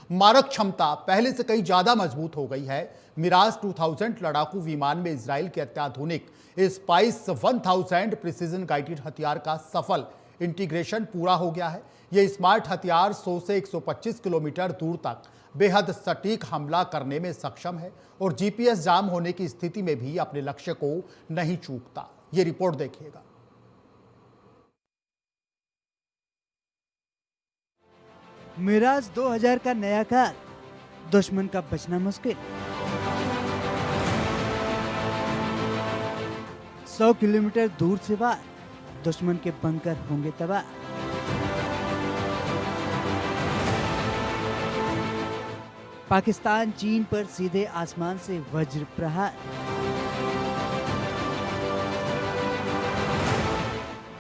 मारक क्षमता पहले से कहीं ज्यादा मजबूत हो गई है। मिराज 2000 लड़ाकू विमान में इजराइल के अत्याधुनिक स्पाइस 1000 प्रिसीजन गाइडेड हथियार का सफल इंटीग्रेशन पूरा हो गया है। यह स्मार्ट हथियार 100 से 125 किलोमीटर दूर तक बेहद सटीक हमला करने में सक्षम है और जीपीएस जाम होने की स्थिति में भी अपने लक्ष्य को नहीं चूकता। ये रिपोर्ट देखिएगा। मिराज 2000 का नया कार, दुश्मन का बचना मुश्किल। 100 किलोमीटर दूर से वार, दुश्मन के बंकर होंगे तबाह। पाकिस्तान चीन पर सीधे आसमान से वज्र प्रहार।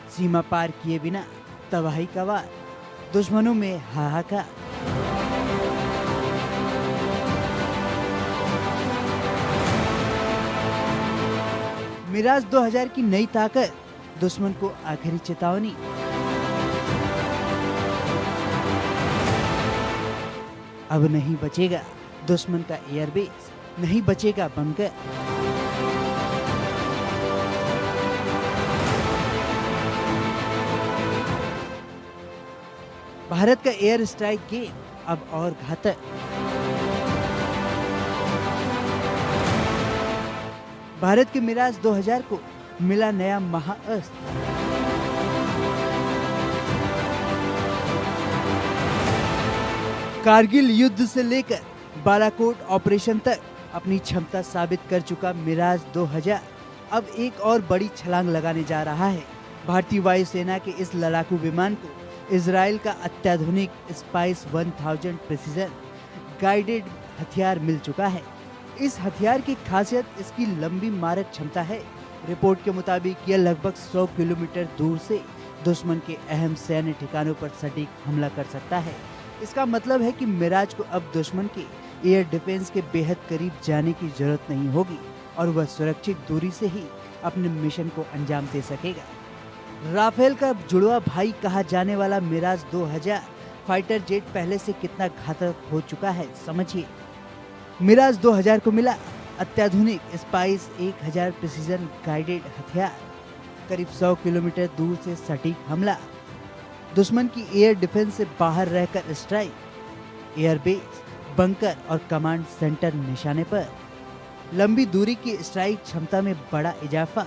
सीमा पार किए बिना तबाही का वार, दुश्मनों में हाहाकार। मिराज 2000 की नई ताकत, दुश्मन को आखिरी चेतावनी। अब नहीं बचेगा दुश्मन का एयरबेस, नहीं बचेगा बंकर। भारत का एयर स्ट्राइक गेम अब और घातक। भारत के मिराज 2000 को मिला नया महाअस्त्र। कारगिल युद्ध से लेकर बालाकोट ऑपरेशन तक अपनी क्षमता साबित कर चुका मिराज 2000 अब एक और बड़ी छलांग लगाने जा रहा है। भारतीय वायुसेना के इस लड़ाकू विमान को इजराइल का अत्याधुनिक स्पाइस 1000 प्रिसीजन गाइडेड हथियार मिल चुका है। इस हथियार की खासियत इसकी लंबी मारक क्षमता है। रिपोर्ट के मुताबिक यह लगभग 100 किलोमीटर दूर से दुश्मन के अहम सैन्य ठिकानों पर सटीक हमला कर सकता है। इसका मतलब है कि मिराज को अब दुश्मन के एयर डिफेंस के बेहद करीब जाने की जरूरत नहीं होगी और वह सुरक्षित दूरी से ही अपने मिशन को अंजाम दे सकेगा। राफेल का जुड़वा भाई कहा जाने वाला मिराज 2000 फाइटर जेट पहले से कितना घातक हो चुका है, समझिए। मिराज 2000 को मिला अत्याधुनिक स्पाइस 1000 प्रिसीजन गाइडेड हथियार, करीब 100 किलोमीटर दूर से सटीक हमला, दुश्मन की एयर डिफेंस से बाहर रहकर स्ट्राइक, एयरबेस, बंकर और कमांड सेंटर निशाने पर, लंबी दूरी की स्ट्राइक क्षमता में बड़ा इजाफा।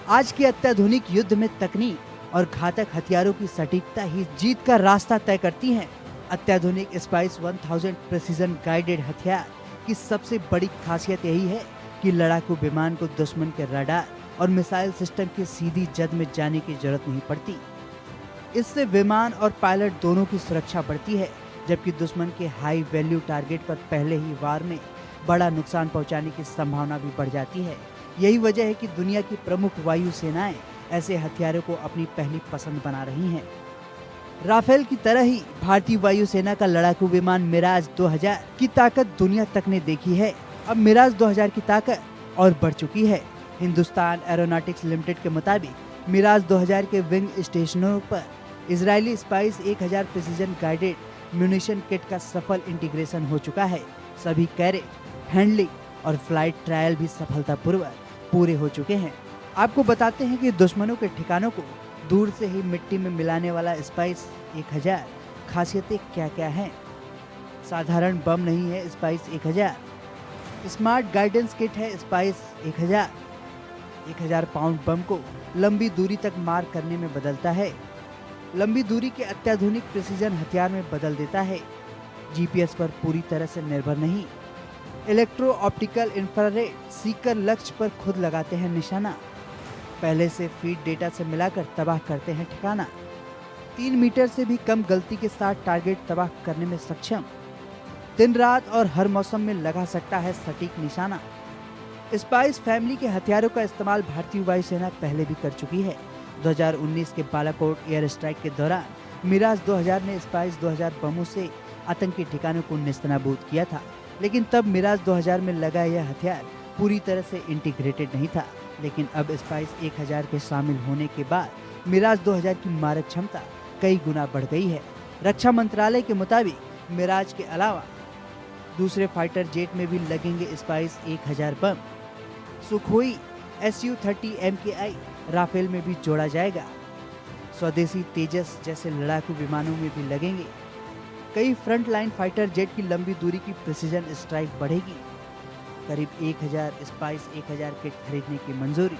आज के अत्याधुनिक युद्ध में तकनीक और घातक हथियारों की सटीकता ही जीत का रास्ता तय करती हैं। अत्याधुनिक स्पाइस 1000 प्रिसीजन गाइडेड हथियार की सबसे बड़ी खासियत यही है कि लड़ाकू विमान को दुश्मन के रडार और मिसाइल सिस्टम की सीधी जद में जाने की जरूरत नहीं पड़ती। इससे विमान और पायलट दोनों की सुरक्षा बढ़ती है, जबकि दुश्मन के हाई वैल्यू टारगेट पर पहले ही वार में बड़ा नुकसान पहुंचाने की संभावना भी बढ़ जाती है। यही वजह है कि दुनिया की प्रमुख वायु सेनाएं ऐसे हथियारों को अपनी पहली पसंद बना रही हैं। राफेल की तरह ही भारतीय वायुसेना का लड़ाकू विमान मिराज 2000 की ताकत दुनिया तक ने देखी है। अब मिराज 2000 की ताकत और बढ़ चुकी है। हिंदुस्तान एरोनॉटिक्स लिमिटेड के मुताबिक मिराज 2000 के विंग स्टेशनों पर Israeli spice 1000 precision guided munition kit का सफल इंटीग्रेशन हो चुका है। सभी कैरेट, हैंडलिंग और फ्लाइट ट्रायल भी सफलतापूर्वक पूरे हो चुके हैं। आपको बताते हैं कि दुश्मनों के ठिकानों को दूर से ही मिट्टी में मिलाने वाला स्पाइस 1000 खासियतें क्या क्या हैं। साधारण बम नहीं है स्पाइस 1000, स्मार्ट गाइडेंस किट है स्पाइस 1000 पाउंड बम को लंबी दूरी तक मार करने में बदलता है, लंबी दूरी के अत्याधुनिक प्रिसीजन हथियार में बदल देता है। जीपीएस पर पूरी तरह से निर्भर नहीं, इलेक्ट्रो ऑप्टिकल इंफ्रारेड सीकर लक्ष्य पर खुद लगाते हैं निशाना, पहले से फीड डेटा से मिलाकर तबाह करते हैं ठिकाना। 3 मीटर से भी कम गलती के साथ टारगेट तबाह करने में सक्षम, दिन रात और हर मौसम में लगा सकता है सटीक निशाना। स्पाइस फैमिली के हथियारों का इस्तेमाल भारतीय वायुसेना पहले भी कर चुकी है। 2019 के बालाकोट एयर स्ट्राइक के दौरान मिराज 2000 ने स्पाइस 2000 बमों से आतंकी ठिकानों को नेस्तनाबूद किया था, लेकिन तब मिराज 2000 में लगा यह हथियार पूरी तरह से इंटीग्रेटेड नहीं था। लेकिन अब स्पाइस 1000 के शामिल होने के बाद मिराज 2000 की मारक क्षमता कई गुना बढ़ गई है। रक्षा मंत्रालय के मुताबिक मिराज के अलावा दूसरे फाइटर जेट में भी लगेंगे स्पाइस 1000 बम। सुखोई Su-30 MKI राफेल में भी जोड़ा जाएगा। स्वदेशी तेजस जैसे लड़ाकू विमानों में भी लगेंगे। कई फ्रंट लाइन फाइटर जेट की लंबी दूरी की प्रिसीजन स्ट्राइक बढ़ेगी। करीब 1000 स्पाइस 1000 किट खरीदने की मंजूरी।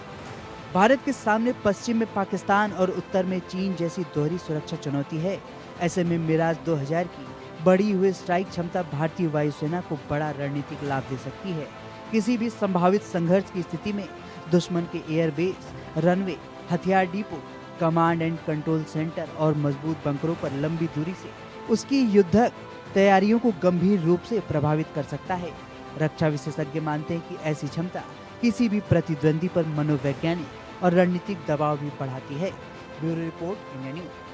भारत के सामने पश्चिम में पाकिस्तान और उत्तर में चीन जैसी दोहरी सुरक्षा चुनौती है। ऐसे में मिराज 2000 की बढ़ी हुई स्ट्राइक क्षमता भारतीय वायुसेना को बड़ा रणनीतिक लाभ दे सकती है। किसी भी संभावित संघर्ष की स्थिति में दुश्मन के एयरबेस, रनवे, हथियार depot, command and control centre और मजबूत बंकरों पर लंबी दूरी से उसकी युद्धक तैयारियों को गंभीर रूप से प्रभावित कर सकता है। रक्षा विशेषज्ञ मानते हैं कि ऐसी क्षमता किसी भी प्रतिद्वंदी पर मनोवैज्ञानिक और रणनीतिक दबाव भी बढ़ाती है। Bureau report, India news.